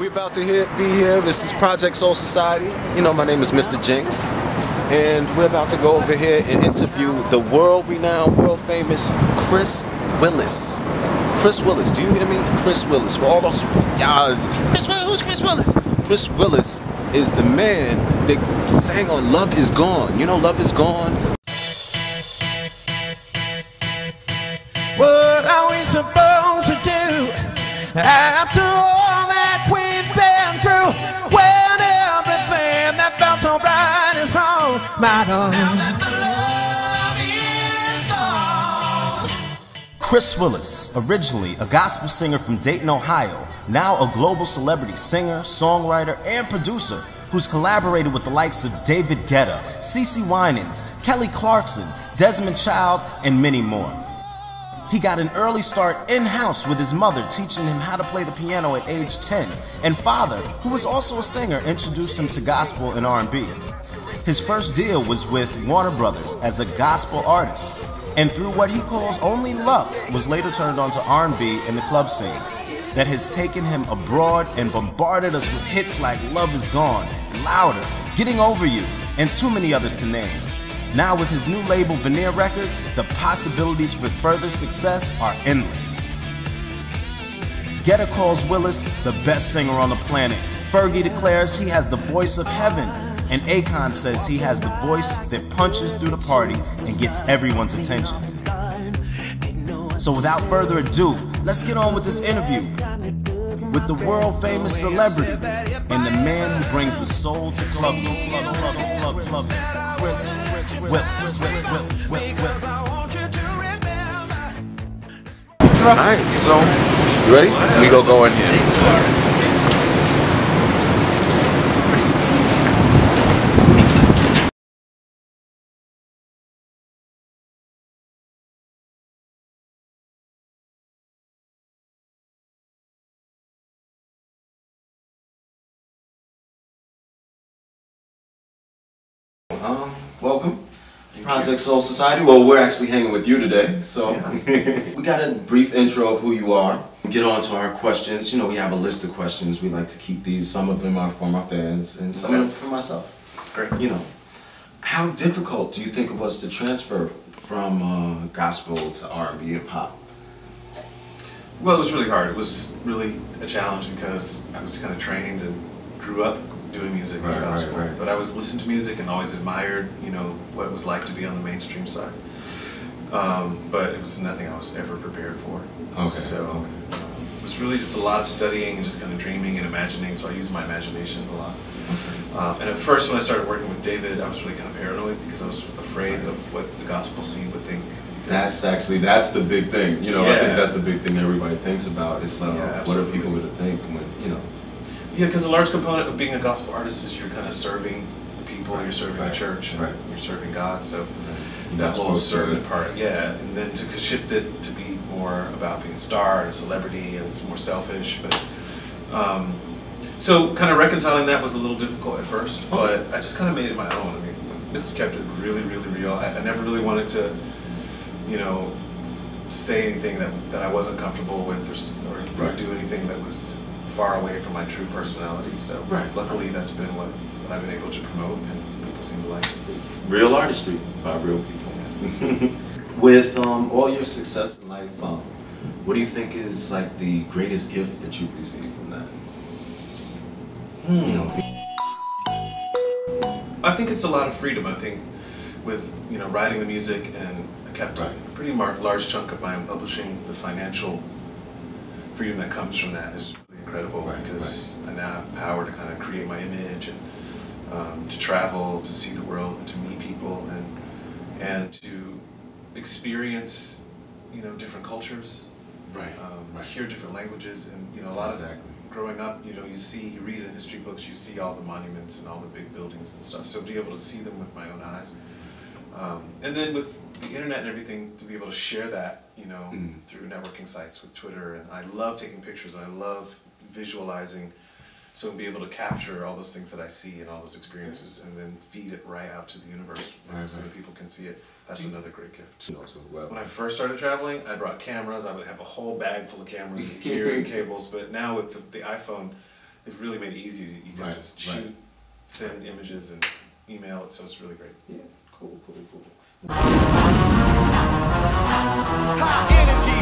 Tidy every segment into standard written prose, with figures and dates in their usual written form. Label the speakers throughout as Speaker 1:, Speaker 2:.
Speaker 1: We're about to be here. This is Project Soul Society. You know, my name is Mr. Jinx. And we're about to go over here and interview the world-renowned, world-famous Chris Willis. Chris Willis, do you hear me? Chris Willis. For all those... Chris Willis, who's Chris Willis? Chris Willis is the man that sang on Love Is Gone. You know Love Is Gone?
Speaker 2: What are we supposed to do after all that we've been through? When everything that felt so bright is wrong, my darling. Now that the love is gone.
Speaker 3: Chris Willis, originally a gospel singer from Dayton, Ohio, now a global celebrity singer, songwriter, and producer who's collaborated with the likes of David Guetta, CeCe Winans, Kelly Clarkson, Desmond Child, and many more. He got an early start in-house with his mother teaching him how to play the piano at age 10, and father, who was also a singer, introduced him to gospel and R&B. His first deal was with Warner Brothers as a gospel artist, and through what he calls only luck, was later turned on to R&B in the club scene that has taken him abroad and bombarded us with hits like Love Is Gone, Louder, Getting Over You, and too many others to name. Now with his new label Veneer Records, the possibilities for further success are endless. Guetta calls Willis the best singer on the planet. Fergie declares he has the voice of heaven. And Akon says he has the voice that punches through the party and gets everyone's attention. So without further ado, let's get on with this interview with the world-famous celebrity and the man who brings the soul to clubs, Chris Willis.
Speaker 1: Alright, so, you ready? We go in here. Welcome, Project Soul Society. Well, we're actually hanging with you today, so we got a brief intro of who you are. Get on to our questions. You know, we have a list of questions. We like to keep these. Some of them are for my fans, and some of them for myself.
Speaker 4: Great.
Speaker 1: You know, how difficult do you think it was to transfer from gospel to R&B and pop?
Speaker 4: Well, it was really hard. It was really a challenge because I was kind of trained and grew up doing music and gospel. Right. But I was listening to music and always admired, you know, what it was like to be on the mainstream side. But it was nothing I was ever prepared for.
Speaker 1: Okay.
Speaker 4: So it was really just a lot of studying and just kind of dreaming and imagining. So I used my imagination a lot. And at first, when I started working with David, I was really kind of paranoid because I was afraid of what the gospel scene would think.
Speaker 1: That's the big thing. You know, I think that's the big thing everybody thinks about. Is what are people going to think when, you know?
Speaker 4: Yeah, because a large component of being a gospel artist is you're kind of serving the people, you're serving the church, and you're serving God. So that whole servant part, and then to shift it to be more about being a star and a celebrity, and it's more selfish. But so kind of reconciling that was a little difficult at first, but I just kind of made it my own. I mean, this kept it really, really real. I never really wanted to, you know, say anything that I wasn't comfortable with, or do anything that was far away from my true personality. So luckily that's been what I've been able to promote, and people seem to like it.
Speaker 1: Real artistry by real people. Yeah. With all your success in life, what do you think is like the greatest gift that you've received from that? You know,
Speaker 4: I think it's a lot of freedom. I think with, you know, writing the music, and I kept a pretty large chunk of my own publishing, the financial freedom that comes from that is incredible, because I now have power to kind of create my image, and to travel, to see the world, and to meet people, and to experience, you know, different cultures, hear different languages, and, you know, a lot of growing up, you know, you read in history books, you see all the monuments and all the big buildings and stuff. So to be able to see them with my own eyes, and then with the internet and everything, to be able to share that, you know, through networking sites with Twitter, and I love taking pictures, and I love visualizing, so be able to capture all those things that I see and all those experiences, and then feed it right out to the universe, so that people can see it. That's another great gift. When I first started traveling, I brought cameras. I would have a whole bag full of cameras and gear and cables, but now with the iPhone, they've really made it easy. You can just shoot, send images, and email it. So it's really great.
Speaker 1: Yeah, cool.
Speaker 2: High energy.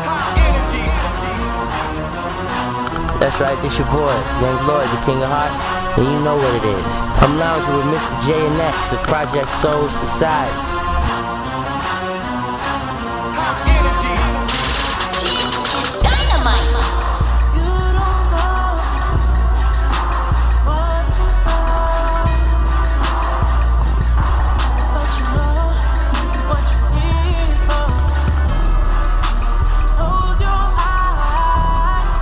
Speaker 2: High energy.
Speaker 5: That's right, this your boy, Young Lloyd, the King of Hearts, and you know what it is. I'm lounging with Mr. J and X of Project Soul Society.
Speaker 2: High energy.
Speaker 6: Dynamite. You don't know what's in store, but you know what you need for. Close your eyes,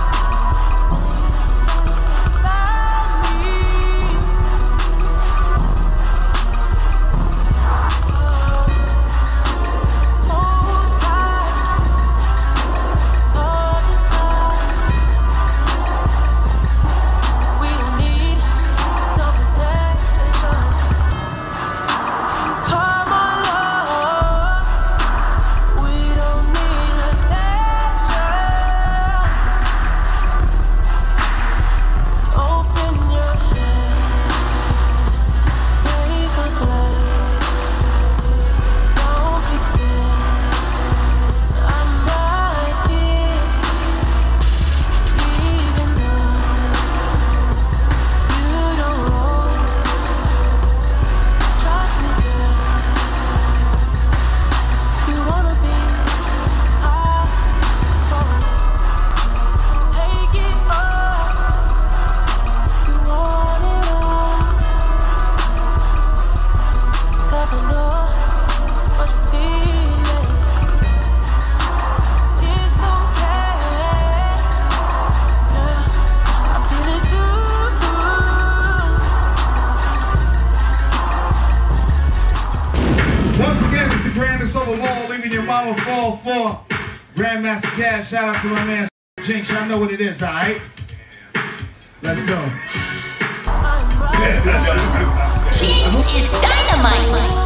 Speaker 6: inside me. Hold tight, love is right. We don't need no protection. Come on, love. We don't need attention. Open your head, take a glass. Don't be scared. I'm right here, even though you don't know. Trust me, girl. You wanna be high horse. Take it all. You want it all. 'Cause I know what you're feeling. It's okay. Girl, I feel it too.
Speaker 7: Once again, it's the grandest of them all, leaving your mama fall for Grandmaster Cash. Shout out to my man Jinx. Y'all know what it is, alright? Let's go.
Speaker 6: Jinx is dynamite.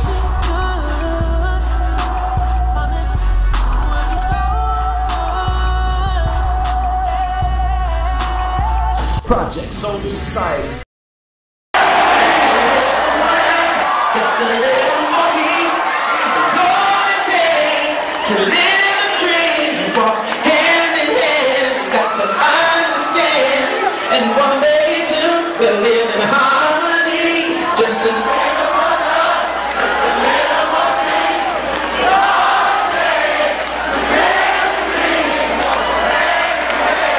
Speaker 3: Project Soul Society.
Speaker 2: Just a little more heat is all it takes to live a dream and walk hand in hand. Got to understand, and one day soon we'll live in harmony. Just a little more love, just a little more peace. All it takes to live a dream and walk hand in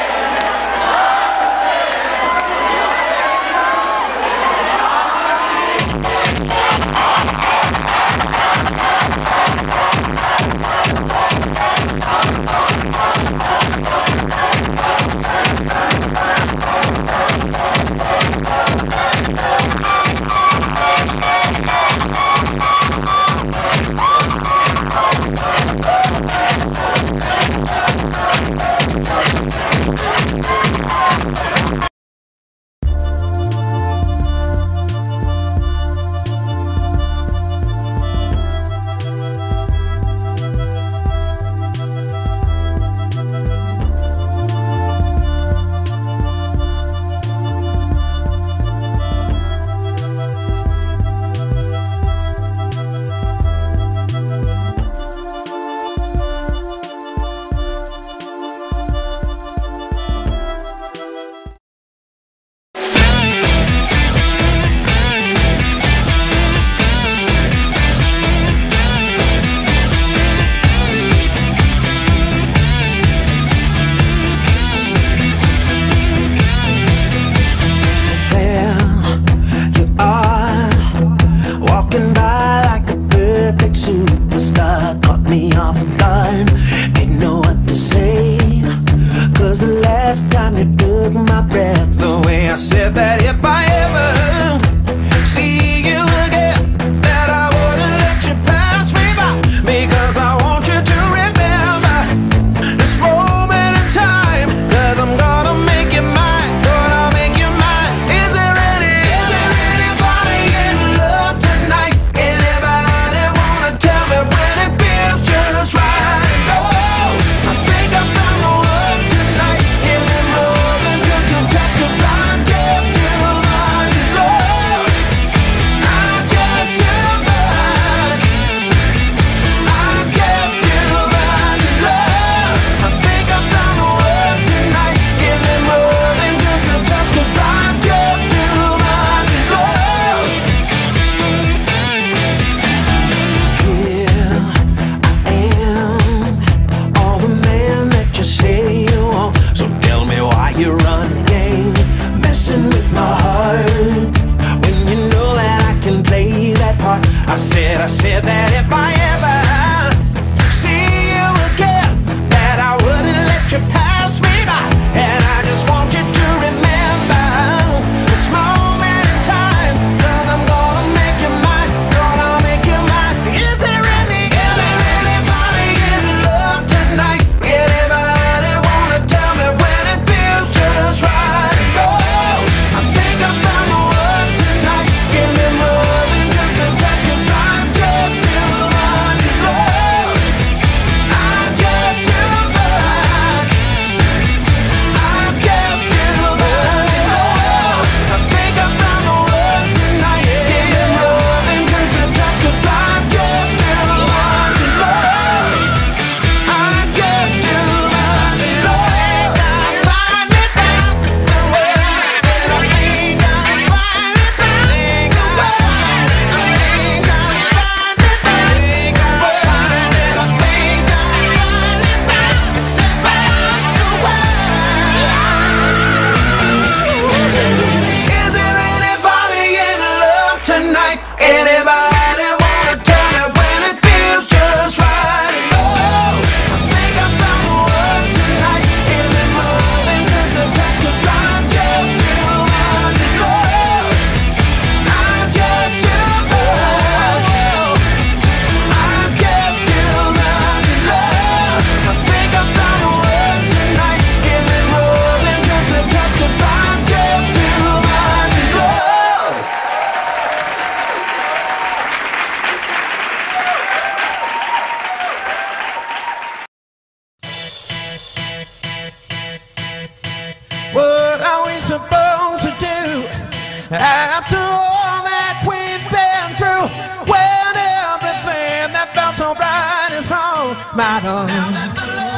Speaker 2: I said that if I ever see you again, that I wouldn't let you pass me by, because I want you to remember this moment in time, cause I'm gonna make you mine, gonna make you mine. Is there anybody in love tonight? Anybody wanna tell me when it feels just right? Oh, said that if I ever see you again, that I wouldn't let you pass me by. And I just want you to remember this moment in time, 'cause I'm gonna make you mine, gonna make you mine. Is there anybody in love tonight? Anybody wanna tell me when it feels just right? Oh, I think I found the one tonight. Give me more than just a touch, 'cause I'm just too much in love. I'm just too much. I'm just too much in love. I think I found the one tonight. Give me more than just a touch, 'cause I'm just too much in love. I'm just too much in love. I finally found the way. I said I think I finally found the way. I think I finally found the way. I said I think I finally found the way. Is there anybody in love tonight? Anybody wanna tell me when it feels just right? Oh, I think I found the one tonight. Give me more than just a touch, 'cause I'm just too much in love. I'm just too much. I'm just too much in love. I think I found the one tonight. Give me more than just a touch, 'cause I'm just too much in love. What are we supposed to do after all that we've been through? When everything that felt so right is wrong, my darling.